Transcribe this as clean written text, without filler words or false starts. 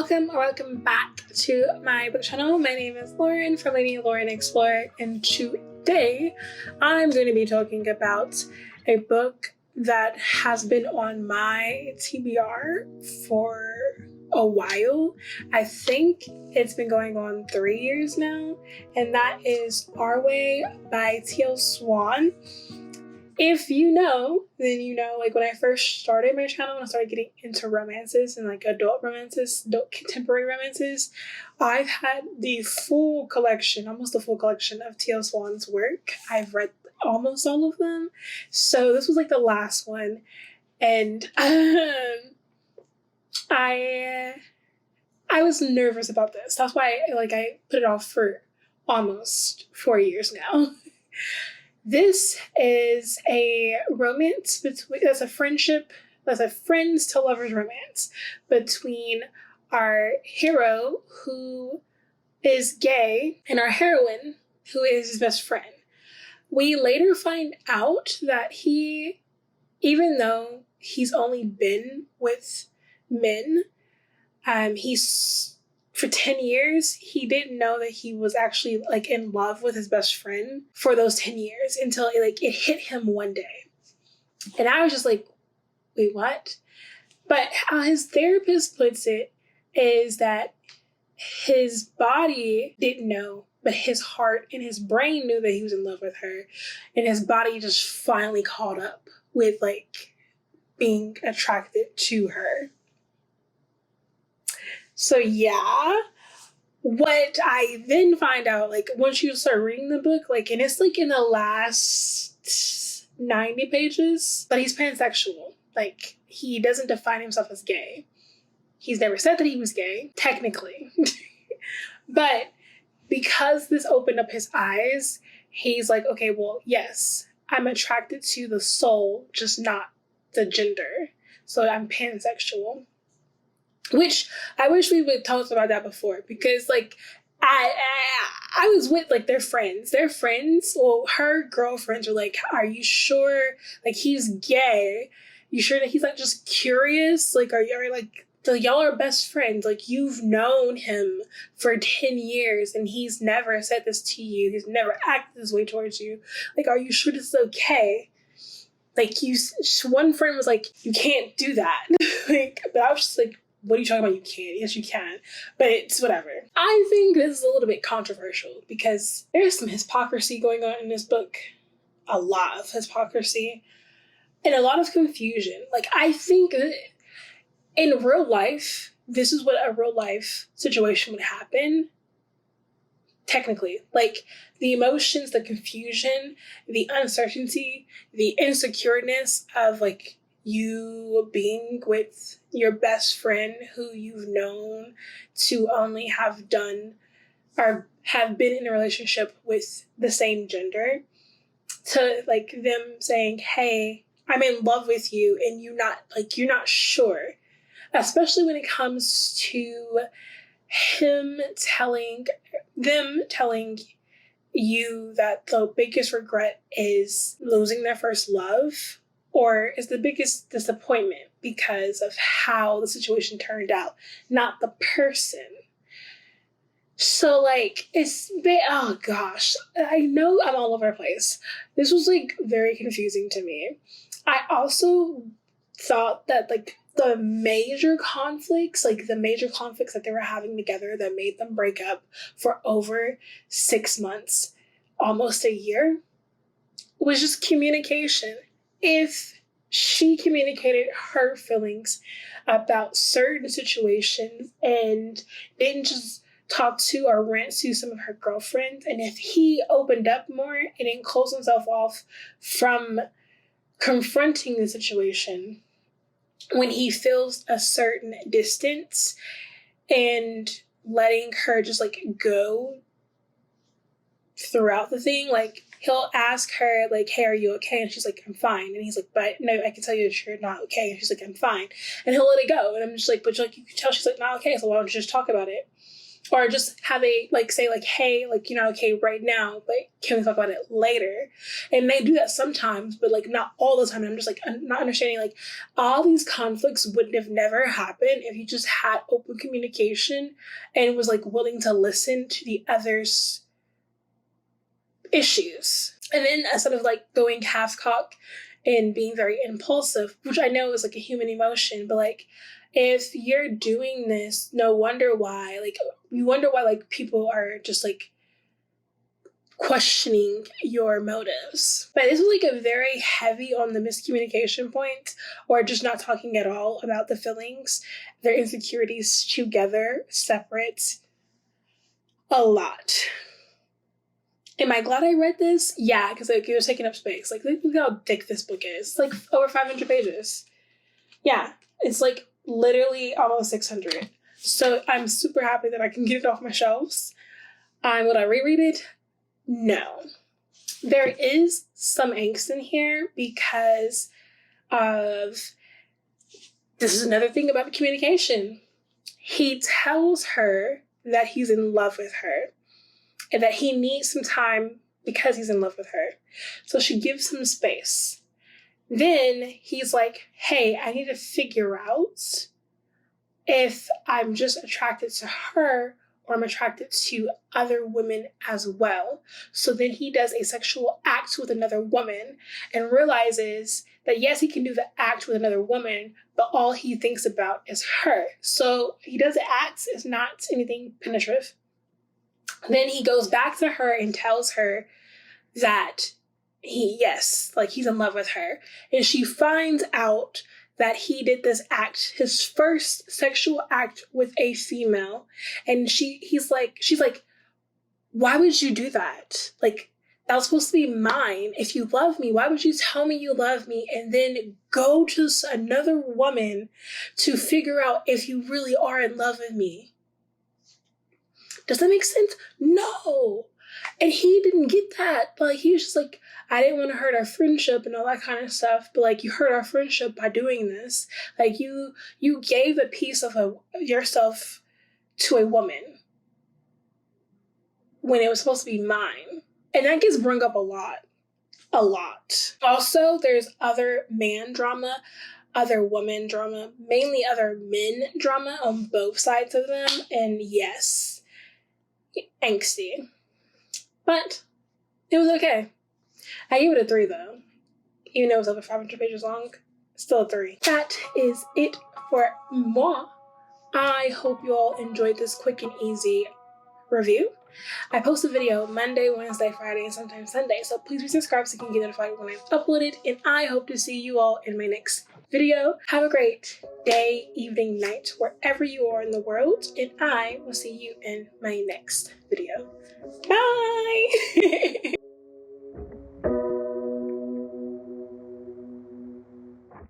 Welcome or welcome back to my book channel. My name is Lauren from Lady Lauren Explorer, and today I'm going to be talking about a book that has been on my TBR for a while. I think it's been going on 3 years now, and that is Our Way by T.L. Swan. If you know, then you know, like when I first started my channel and I started getting into romances and like adult romances, adult contemporary romances, I've had the full collection, almost the full collection of T.L. Swan's work. I've read almost all of them. So this was like the last one. And I was nervous about this. That's why I put it off for almost 4 years now. This is a romance between, that's a friends to lovers romance between our hero, who is gay, and our heroine, who is his best friend. We later find out that even though he's only been with men, for 10 years, he didn't know that he was actually in love with his best friend for those 10 years until it hit him one day. And I was just like, wait, what? But how his therapist puts it is that his body didn't know, but his heart and his brain knew that he was in love with her. And his body just finally caught up with being attracted to her. So yeah, what I then find out, once you start reading the book, and it's in the last 90 pages, but he's pansexual. He doesn't define himself as gay. He's never said that he was gay, technically. But because this opened up his eyes, he's like, okay, well, yes, I'm attracted to the soul, just not the gender. So I'm pansexual. Which I wish we would talk about that before, because I was with their friends. Their friends, well, her girlfriends were like, "Are you sure? He's gay? You sure that he's just curious? Y'all are best friends. You've known him for 10 years and he's never said this to you. He's never acted this way towards you. Are you sure this is okay?" One friend was like, "You can't do that." But I was just like, what are you talking about? You can't. Yes, you can. But it's whatever. I think this is a little bit controversial because there's some hypocrisy going on in this book. A lot of hypocrisy. And a lot of confusion. I think that in real life, this is what a real life situation would happen. Technically. The emotions, the confusion, the uncertainty, the insecureness of you being with your best friend who you've known to only have done or have been in a relationship with the same gender, to them saying, "Hey, I'm in love with you," and you're not sure, especially when it comes to them telling you that the biggest regret is losing their first love, or is the biggest disappointment because of how the situation turned out, not the person. So, oh gosh, I know I'm all over the place. This was, very confusing to me. I also thought that, the major conflicts that they were having together that made them break up for over 6 months, almost a year, was just communication. If she communicated her feelings about certain situations and didn't just talk to or rant to some of her girlfriends, and if he opened up more and didn't close himself off from confronting the situation when he feels a certain distance and letting her just go throughout the thing, he'll ask her, "Hey, are you okay?" And she's like, "I'm fine." And he's like, "But no, I can tell you that you're not okay." And she's like, "I'm fine." And he'll let it go. And I'm just like, "But you can tell she's not okay, so why don't you just talk about it?" Or just have a, like, say, like, hey, like, you're not okay right now, but can we talk about it later? And they do that sometimes, but, like, not all the time. And I'm just, like, not understanding, like, all these conflicts wouldn't have never happened if you just had open communication and was, like, willing to listen to the other's issues. And then instead of, like, going half-cock and being very impulsive, which I know is, like, a human emotion, but, like, if you're doing this, no wonder why, like, you wonder why, like, people are just, like, questioning your motives. But this was, like, a very heavy on the miscommunication point, or just not talking at all about the feelings, their insecurities together, separate, a lot. Am I glad I read this? Yeah, because, like, it was taking up space. Like, look how thick this book is. It's, like, over 500 pages. Yeah, it's, like, literally almost 600. So I'm super happy that I can get it off my shelves. Would I reread it? No. There is some angst in here because of, this is another thing about communication. He tells her that he's in love with her and that he needs some time because he's in love with her. So she gives him space. Then he's like, hey, I need to figure out if I'm just attracted to her or I'm attracted to other women as well. So then he does a sexual act with another woman and realizes that yes, he can do the act with another woman, but all he thinks about is her. So he does the act, it's not anything penetrative. Then he goes back to her and tells her that he's in love with her. And she finds out that he did this act, his first sexual act with a female. And she's like, why would you do that? Like, that was supposed to be mine. If you love me, why would you tell me you love me and then go to another woman to figure out if you really are in love with me? Does that make sense? No. And he didn't get that. Like, he was just like, I didn't want to hurt our friendship and all that kind of stuff, but, like, you hurt our friendship by doing this. Like, you gave a piece of yourself to a woman when it was supposed to be mine. And that gets brought up a lot. A lot. Also, there's other man drama, other woman drama, mainly other men drama on both sides of them. And yes, angsty. But it was okay. I gave it a 3 though. Even though it was over 500 pages long, still a 3. That is it for moi. I hope you all enjoyed this quick and easy review. I post a video Monday, Wednesday, Friday, and sometimes Sunday, so please be subscribed so you can get notified when I've uploaded, and I hope to see you all in my next video. Have a great day, evening, night, wherever you are in the world, and I will see you in my next video. Bye!